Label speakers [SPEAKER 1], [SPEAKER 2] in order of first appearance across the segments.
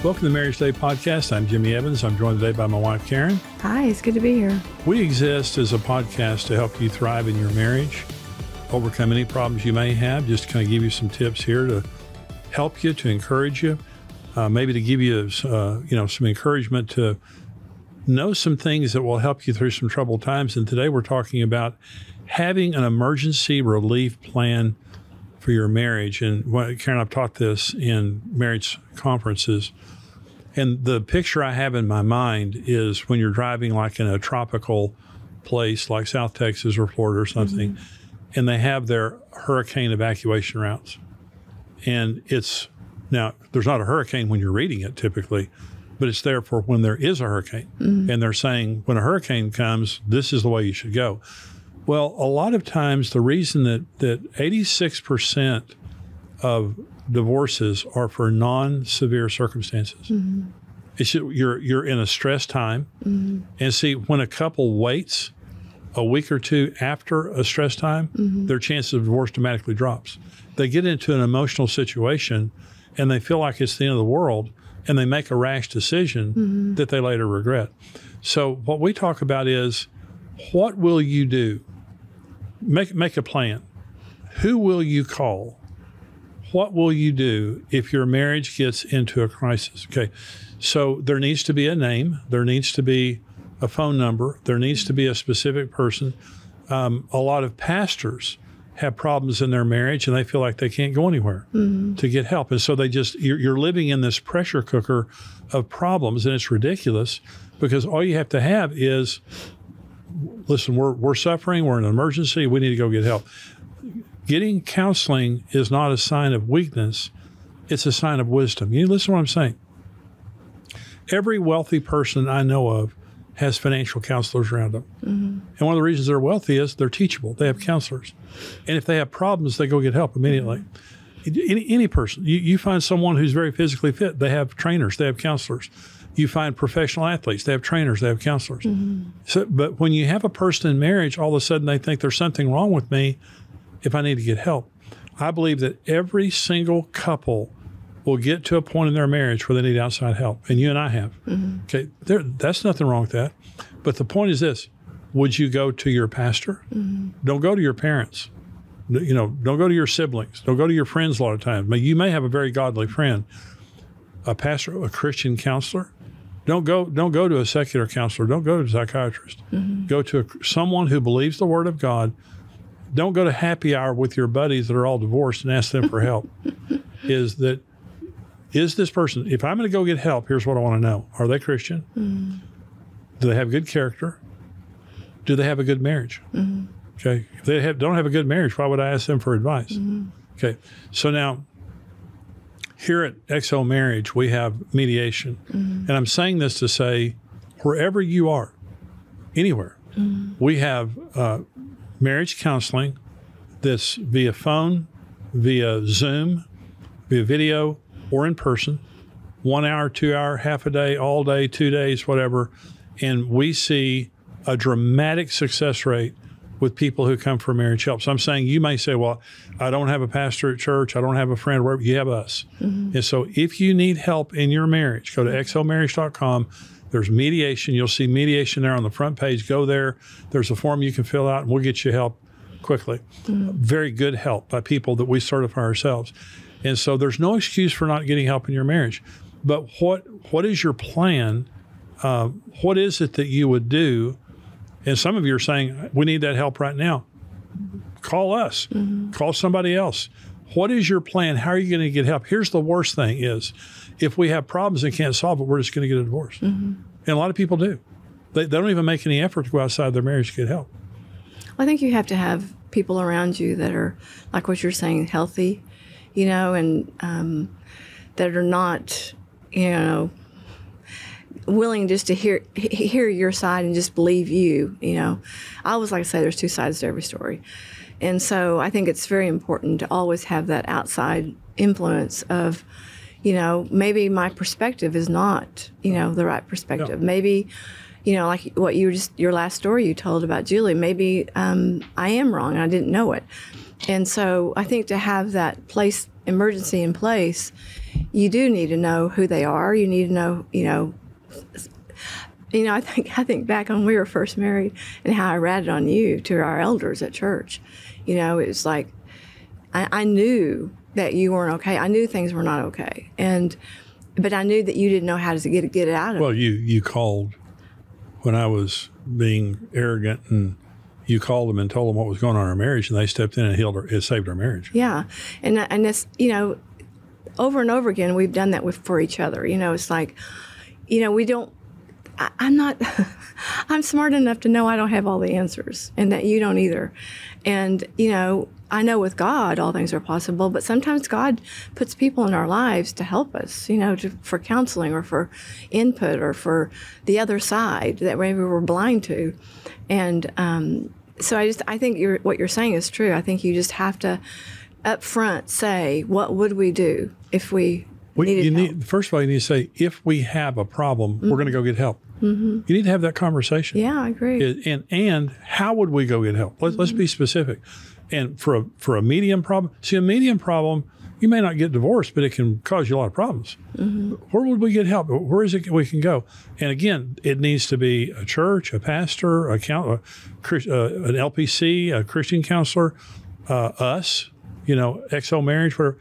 [SPEAKER 1] Welcome to the Marriage Today podcast. I'm Jimmy Evans. I'm joined today by my wife, Karen.
[SPEAKER 2] Hi, it's good to be here.
[SPEAKER 1] We exist as a podcast to help you thrive in your marriage, overcome any problems you may have, just to kind of give you some tips here to help you, to encourage you, maybe to give you, some encouragement to know some things that will help you through some troubled times. And today we're talking about having an emergency relief plan for your marriage. And Karen, I've taught this in marriage conferences. And the picture I have in my mind is when you're driving like in a tropical place like South Texas or Florida or something, and they have their hurricane evacuation routes. And now there's not a hurricane when you're reading it typically, but it's there for when there is a hurricane. And they're saying when a hurricane comes, this is the way you should go. Well, a lot of times the reason that 86% of divorces are for non-severe circumstances. It's you're in a stress time. And see, when a couple waits a week or two after a stress time, their chance of divorce dramatically drops. They get into an emotional situation and they feel like it's the end of the world, and they make a rash decision that they later regret. So what we talk about is, what will you do? Make a plan. Who will you call? What will you do if your marriage gets into a crisis? Okay, so there needs to be a name. There needs to be a phone number. There needs to be a specific person. A lot of pastors have problems in their marriage and they feel like they can't go anywhere to get help. And so you're living in this pressure cooker of problems, and it's ridiculous because all you have to have is, listen, we're suffering, we're in an emergency, we need to go get help. Getting counseling is not a sign of weakness, it's a sign of wisdom. You listen to what I'm saying. Every wealthy person I know of has financial counselors around them. And one of the reasons they're wealthy is they're teachable. They have counselors. And if they have problems, they go get help immediately. Any person, you find someone who's very physically fit, they have trainers, they have counselors. You find professional athletes, they have trainers, they have counselors. But when you have a person in marriage, all of a sudden they think there's something wrong with me if I need to get help. I believe that every single couple will get to a point in their marriage where they need outside help. And you and I have. Okay, that's nothing wrong with that. But the point is this: would you go to your pastor? Don't go to your parents. Don't go to your siblings. Don't go to your friends a lot of times. But you may have a very godly friend, a pastor, a Christian counselor. Don't go to a secular counselor. Don't go to a psychiatrist. Go to someone who believes the Word of God. Don't go to happy hour with your buddies that are all divorced and ask them for help. Is this person, if I'm going to go get help, here's what I want to know. Are they Christian? Do they have good character? Do they have a good marriage? Okay. If they don't have a good marriage, why would I ask them for advice? Okay. So now, here at XO Marriage, we have mediation. And I'm saying this to say, wherever you are, anywhere, we have marriage counseling that's via phone, via Zoom, via video, or in person, 1 hour, 2 hour, half a day, all day, 2 days, whatever. And we see a dramatic success rate with people who come for marriage help. So I'm saying, you may say, well, I don't have a pastor at church, I don't have a friend, wherever. You have us. And so if you need help in your marriage, go to xlmarriage.com. There's mediation. You'll see mediation there on the front page. Go there. There's a form you can fill out, and we'll get you help quickly. Very good help by people that we certify ourselves. And so there's no excuse for not getting help in your marriage. But what is your plan? What is it that you would do? And some of you are saying, we need that help right now. Call us. Call somebody else. What is your plan? How are you going to get help? Here's the worst thing is, if we have problems and can't solve it, we're just going to get a divorce. And a lot of people do. They don't even make any effort to go outside their marriage to get help.
[SPEAKER 2] I think you have to have people around you that are, like what you're saying, healthy, and that are not, willing just to hear your side and just believe you. I always like to say there's two sides to every story. And so I think it's very important to always have that outside influence of, maybe my perspective is not, the right perspective. Yeah. Maybe, like what your last story you told about Julie, maybe I am wrong and I didn't know it. And so I think to have that emergency in place you do need to know who they are. You need to know, I think back on when we were first married and how I ratted on you to our elders at church. It was like I knew that you weren't okay. I knew things were not okay, but I knew that you didn't know how to get it out of it.
[SPEAKER 1] Well, you called when I was being arrogant, and you called them and told them what was going on in our marriage, and they stepped in and it saved our marriage.
[SPEAKER 2] Yeah, and that's over and over again we've done that for each other. It's like, we don't. I'm not. I'm smart enough to know I don't have all the answers, and that you don't either. And I know with God all things are possible, but sometimes God puts people in our lives to help us, for counseling or for input or for the other side that maybe we're blind to. And so I think what you're saying is true. I think you just have to up front say, what would we do if we needed help?
[SPEAKER 1] First of all, you need to say, if we have a problem, we're going to go get help. You need to have that conversation.
[SPEAKER 2] Yeah, I agree.
[SPEAKER 1] And how would we go get help? Let's be specific. And for a medium problem, a medium problem, you may not get divorced, but it can cause you a lot of problems. Where would we get help? Where is it we can go? And again, it needs to be a church, a pastor, an LPC, a Christian counselor, us, XO Marriage, whatever.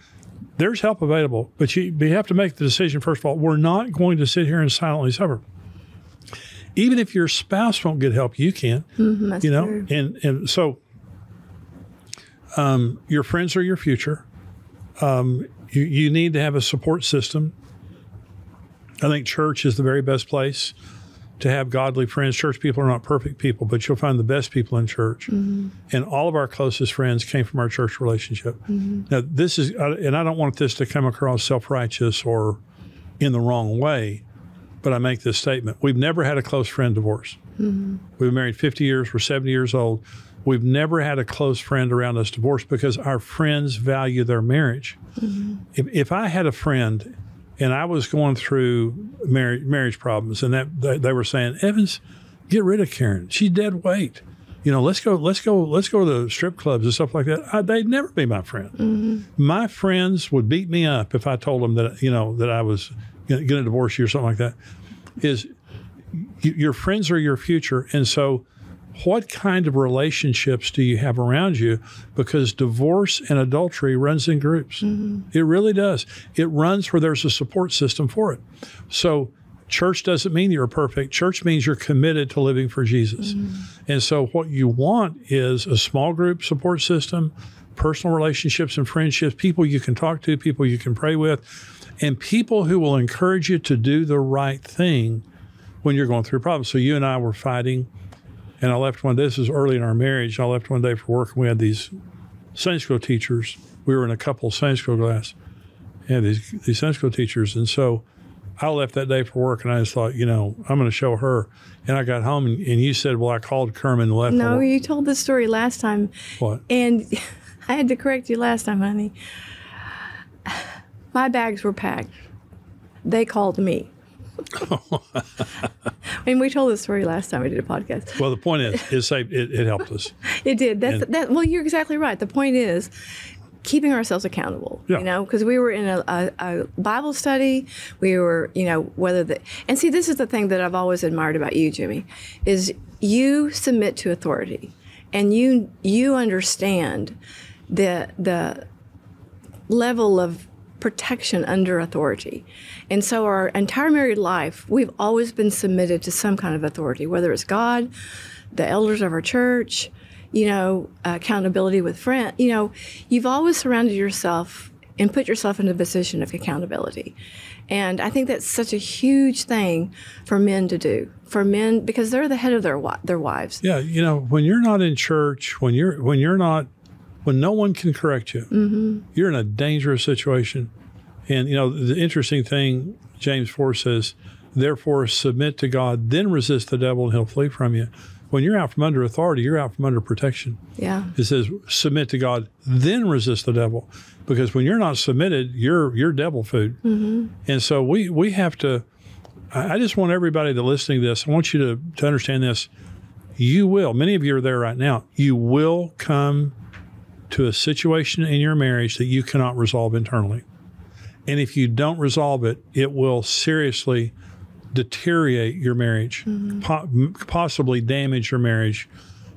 [SPEAKER 1] There's help available, but you have to make the decision, first of all, we're not going to sit here and silently suffer. Even if your spouse won't get help, you can.
[SPEAKER 2] That's true.
[SPEAKER 1] And so your friends are your future. You need to have a support system. I think church is the very best place to have godly friends. Church people are not perfect people, but you'll find the best people in church. And all of our closest friends came from our church relationship. Now, this is, and I don't want this to come across self-righteous or in the wrong way, but I make this statement. We've never had a close friend divorce. We've been married 50 years. We're 70 years old. We've never had a close friend around us divorced because our friends value their marriage. If I had a friend and I was going through marriage problems, and that they were saying, Evans, get rid of Karen. She's dead weight. Let's go to the strip clubs and stuff like that. They'd never be my friend. My friends would beat me up if I told them that that I was going to divorce you or something like that. Your friends are your future, and so what kind of relationships do you have around you? Because divorce and adultery runs in groups. It really does. It runs where there's a support system for it. So church doesn't mean you're perfect. Church means you're committed to living for Jesus. And so what you want is a small group support system, personal relationships and friendships, people you can talk to, people you can pray with, and people who will encourage you to do the right thing when you're going through problems. So you and I were fighting. And I left this was early in our marriage. I left one day for work, and we had these Sunday school teachers. We were in a couple Sunday school class. And these Sunday school teachers. And so I left that day for work, and I just thought, I'm going to show her. And I got home, and you said, well, I called Kerman and left.
[SPEAKER 2] No, you told this story last time.
[SPEAKER 1] What?
[SPEAKER 2] And I had to correct you last time, honey. My bags were packed. They called me. We told this story last time we did a podcast.
[SPEAKER 1] Well, the point is it helped us.
[SPEAKER 2] It did. Well, you're exactly right. The point is keeping ourselves accountable, because we were in a Bible study. We were, and see, this is the thing that I've always admired about you, Jimmy, is you submit to authority, and you understand the level of protection under authority. And so our entire married life, we've always been submitted to some kind of authority, whether it's God, the elders of our church, accountability with friends. You've always surrounded yourself and put yourself in a position of accountability. And I think that's such a huge thing for men to do, because they're the head of their wives.
[SPEAKER 1] Yeah, when you're not in church, when no one can correct you, you're in a dangerous situation. And, the interesting thing, James 4 says, therefore submit to God, then resist the devil and he'll flee from you. When you're out from under authority, you're out from under protection.
[SPEAKER 2] Yeah.
[SPEAKER 1] It says submit to God, then resist the devil. Because when you're not submitted, you're devil food. And so we have to, I just want everybody to listening to this, I want you to understand this. You will, many of you are there right now, you will come to a situation in your marriage that you cannot resolve internally. And if you don't resolve it, it will seriously deteriorate your marriage, possibly damage your marriage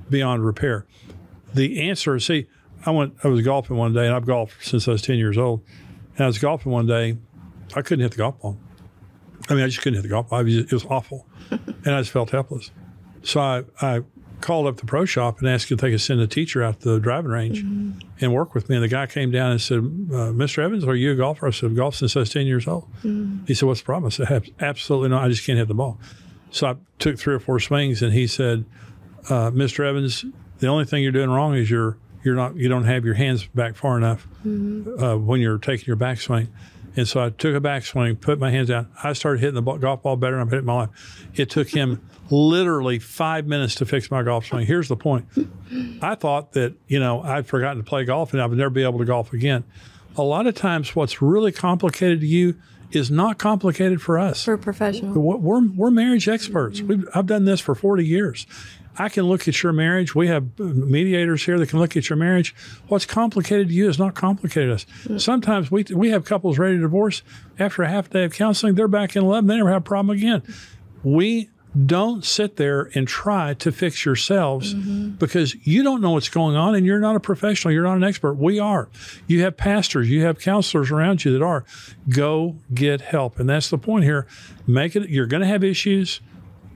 [SPEAKER 1] beyond repair. The answer, see, I was golfing one day, and I've golfed since I was 10 years old. And I was golfing one day, I couldn't hit the golf ball. I mean, I just couldn't hit the golf ball. It was awful. And I just felt helpless. So I called up the pro shop and asked if they could send a teacher out to the driving range and work with me. And the guy came down and said, Mr. Evans, are you a golfer? I said, I've golfed since I was 10 years old. He said, what's the problem? I said, absolutely not. I just can't hit the ball. So I took 3 or 4 swings, and he said, Mr. Evans, the only thing you're doing wrong is you don't have your hands back far enough when you're taking your backswing. And so I took a backswing, put my hands down. I started hitting the golf ball better than I've hit in my life. It took him literally 5 minutes to fix my golf swing. Here's the point. I thought that, I'd forgotten to play golf and I would never be able to golf again. A lot of times what's really complicated to you is not complicated for us.
[SPEAKER 2] For a professional.
[SPEAKER 1] We're marriage experts. I've done this for 40 years. I can look at your marriage. We have mediators here that can look at your marriage. What's complicated to you is not complicated to us. Sometimes we have couples ready to divorce. After a half day of counseling, they're back in love. They never have a problem again. We don't sit there and try to fix yourselves because you don't know what's going on and you're not a professional. You're not an expert. We are. You have pastors. You have counselors around you that are. Go get help. And that's the point here. You're going to have issues.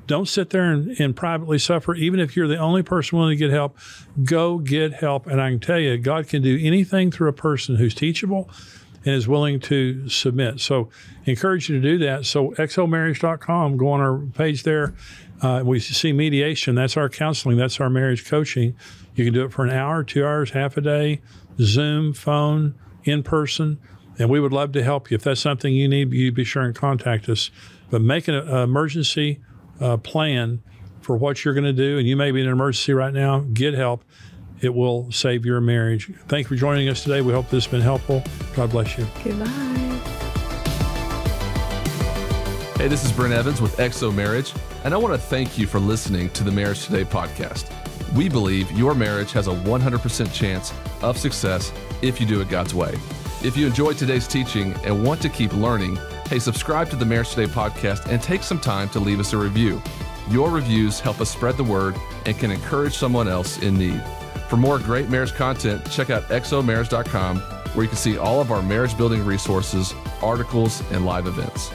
[SPEAKER 1] Don't sit there and privately suffer. Even if you're the only person willing to get help, go get help. And I can tell you, God can do anything through a person who's teachable and is willing to submit. So encourage you to do that. So xomarriage.com, go on our page there. We see mediation. That's our counseling. That's our marriage coaching. You can do it for an hour, 2 hours, half a day, Zoom, phone, in person. And we would love to help you. If that's something you need, you be sure and contact us. But make an emergency plan for what you're going to do, and you may be in an emergency right now. Get help. It will save your marriage. Thank you for joining us today. We hope this has been helpful. God bless you.
[SPEAKER 2] Goodbye.
[SPEAKER 3] Hey, this is Brent Evans with XO Marriage, and I want to thank you for listening to the Marriage Today podcast. We believe your marriage has a 100% chance of success if you do it God's way. If you enjoyed today's teaching and want to keep learning, hey, subscribe to the Marriage Today podcast and take some time to leave us a review. Your reviews help us spread the word and can encourage someone else in need. For more great marriage content, check out xomarriage.com, where you can see all of our marriage building resources, articles, and live events.